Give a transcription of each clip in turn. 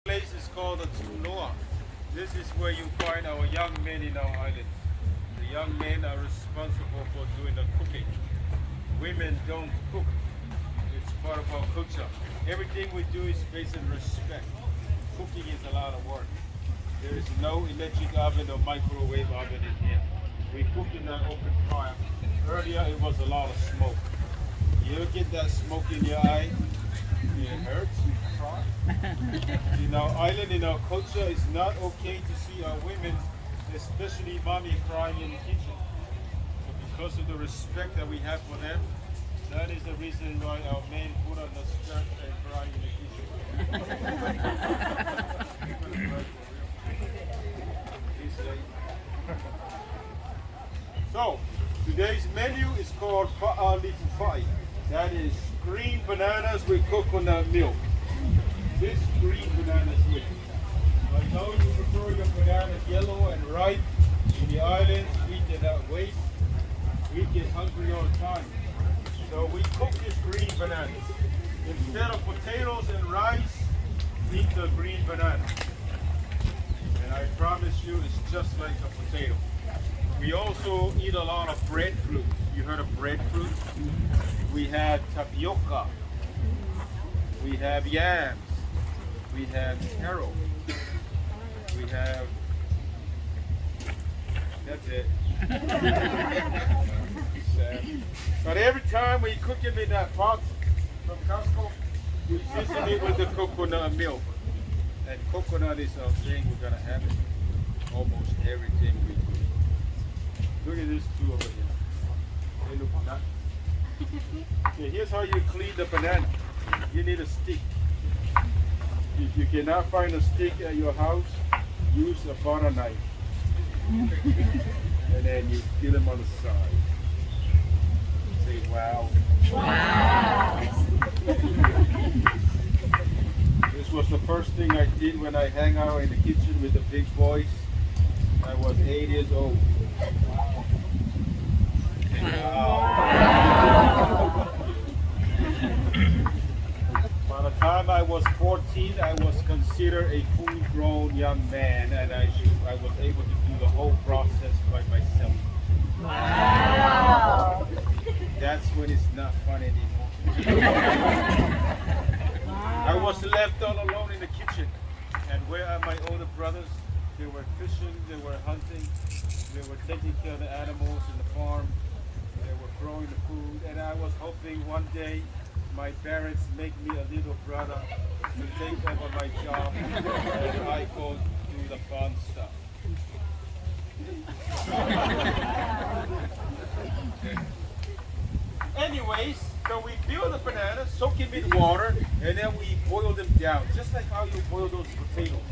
Place is called the Tunoa. This is where you find our young men in our island. The young men are responsible for doing the cooking. Women don't cook. It's part of our culture. Everything we do is based on respect. Cooking is a lot of work. There is no electric oven or microwave oven in here. We cook in an open fire. Earlier it was a lot of smoke. You get that smoke in your eye, it hurts, you cry. In our island, in our culture, it's not okay to see our women, especially mommy, crying in the kitchen. So because of the respect that we have for them, that is the reason why our men put on the skirt and cry in the kitchen. So, today's menu is called fa'alifufai. That is green bananas with coconut milk. This green banana is with. I know you prefer your bananas yellow and ripe. In the islands, we cannot wait. We get hungry all the time. So we cook these green bananas. Instead of potatoes and rice, eat the green banana. And I promise you, it's just like a potato. We also eat a lot of breadfruit. You heard of breadfruit? We have tapioca. We have yams. We have taro. We have, that's it. But every time we cook them in that pot from Costco, we season it with the coconut milk. And coconut is a thing we're gonna have in almost everything we do. Look at these two over here. They look nuts. Okay, here's how you clean the banana. You need a stick. If you cannot find a stick at your house, use a butter knife. And then you peel them on the side. Say wow. Wow. This was the first thing I did when I hang out in the kitchen with the big boys. I was 8 years old. Wow. By the time I was 14, I was considered a full-grown young man, and I was able to do the whole process by myself. Wow! That's when it's not fun anymore. I was left all alone in the kitchen, and where are my older brothers? They were fishing, they were hunting, they were taking care of the animals in the farm, they were growing the food, and I was hoping one day my parents make me a little brother to take over my job and I go do the fun stuff. Anyways, so we peel the bananas, soak them in water, and then we boil them down, just like how you boil those potatoes.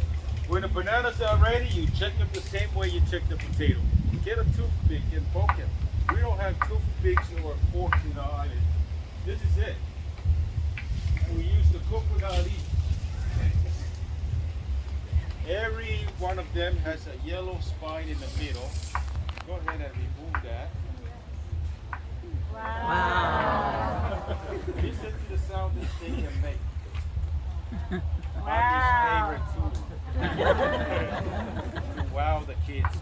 When the bananas are ready, you check them the same way you check the potato. Get a toothpick and poke them. We don't have toothpicks or forks in our island. This is it. We use the coconut leaf. Every one of them has a yellow spine in the middle. Go ahead and remove that. Wow. Listen to the sound this thing can make. Mommy's favorite too. Wow, the kids.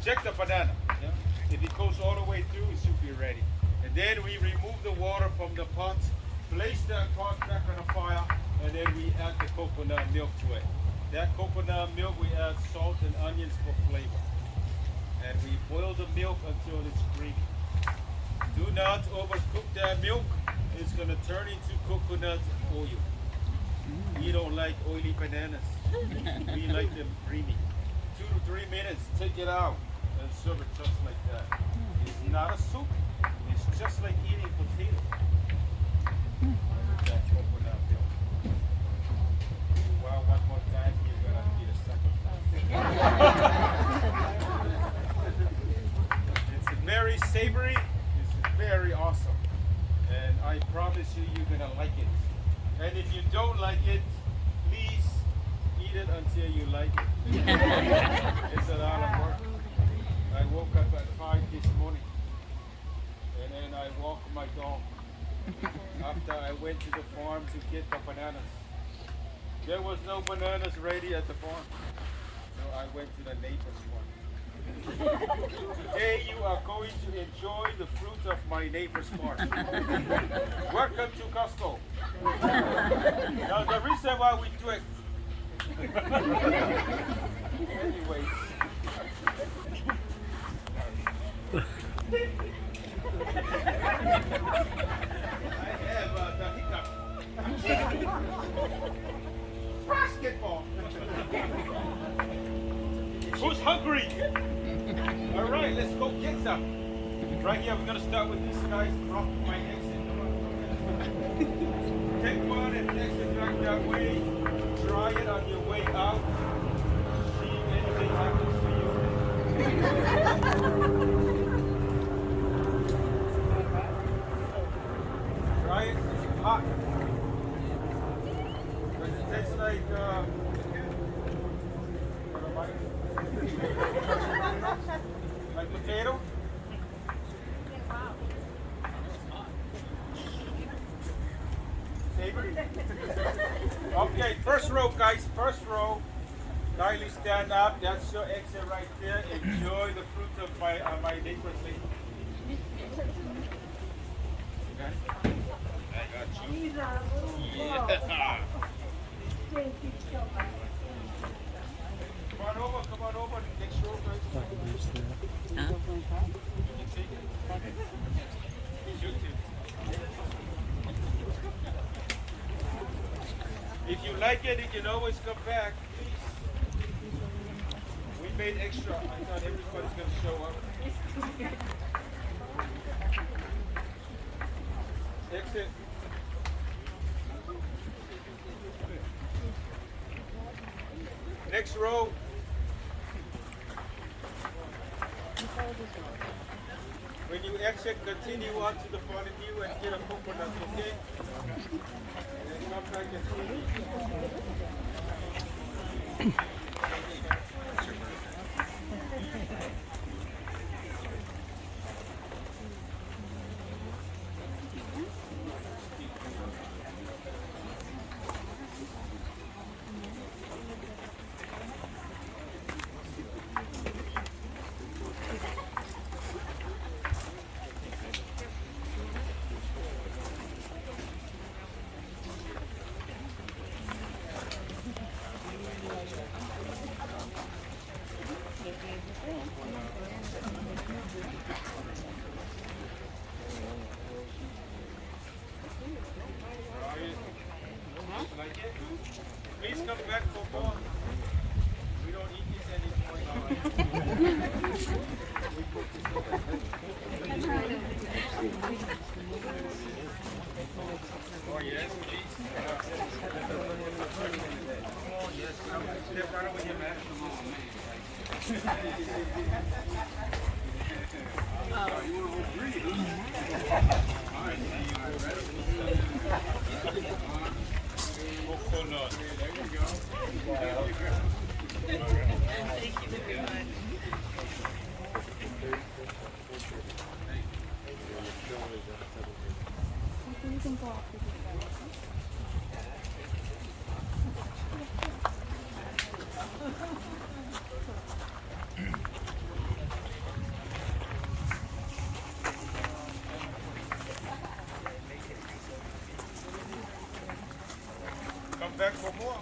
Check the banana. Yeah? If it goes all the way through, it should be ready. And then we remove the water from the pot, place that pot back on the fire, and then we add the coconut milk to it. That coconut milk, we add salt and onions for flavor. And we boil the milk until it's creamy. Do not overcook that milk. It's going to turn into coconut oil. We don't like oily bananas. We like them creamy. 2 to 3 minutes, take it out and serve it just like that. It's not a soup. It's just like eating potato. That coconut milk. Wow, one more time, you're going to get a sacrifice. It's very savory. It's very awesome. And I promise you, you're going to like it. And if you don't like it, please eat it until you like it. It's a lot of work. I woke up at 5 this morning and then I walked my dog after I went to the farm to get the bananas. There was no bananas ready at the farm, so I went to the neighbor's farm. Today you are going to enjoy the fruit of my neighbor's farm. Welcome to Costco. Now the reason why we do it. Anyway. I have the hiccup. Basketball. Who's hungry? All right, let's go get some. Right here, we're gonna start with these guys from my exit. Take one and exit back that way. Try it on your way out. See if anything happens to you. Try it. It's hot. Does it taste like like potato? Savory? Okay, first row, guys. First row. Kindly stand up. That's your exit right there. Enjoy the fruits of my neighbor's lady. Okay? I got you. Yeah. Thank you so much. Come on over. Next row, guys. Huh? You can take it. You too. If you like it, you can always come back, please. We made extra. I thought everybody's going to show up. Exit. Next row. When you exit, continue on to the front of you and get a coconut, okay? And then come back and see me. Like it? Please come back for more. We don't eat this anymore. We put this oh yes, please. Oh yes. Step right over here, man. You will breathe. Coconut. There you go. Thank you very much. You can go off with Come back for more.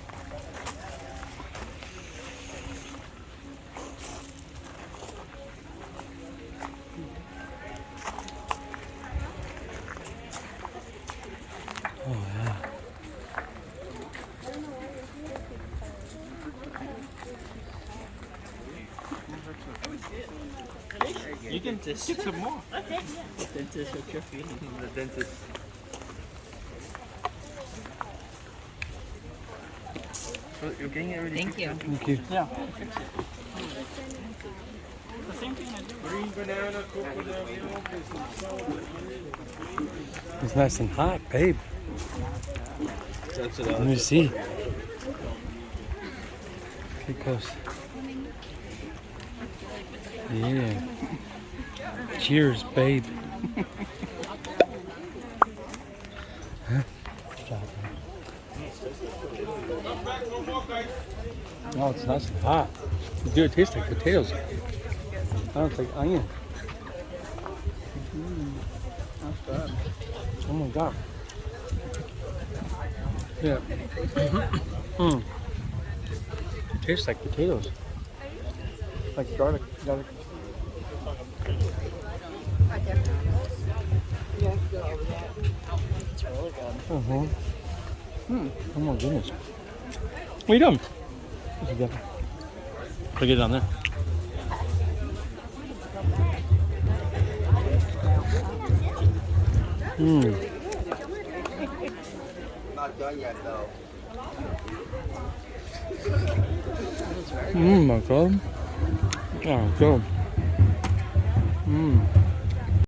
Oh, yeah. You can get some more. Okay, yeah. Dentist, what's your feeling? The dentist. So you're getting it ready. Thank you. Thank you. Yeah. The same thing I do. Green banana, coconut milk, and some soda. It's nice and hot, babe. That's Let me see. Get close. Yeah. Cheers, babe. Huh? Good job, man. Come back Oh, it's nice and hot. Dude, it tastes like potatoes. I don't think onion. That's good. Oh my god. Yeah. Mm. It tastes like potatoes. Like garlic. It's really good. Oh my goodness. What are you doing? This is good. Put it down there. Mmm. Not done yet though. My god. Oh, good. Mmm.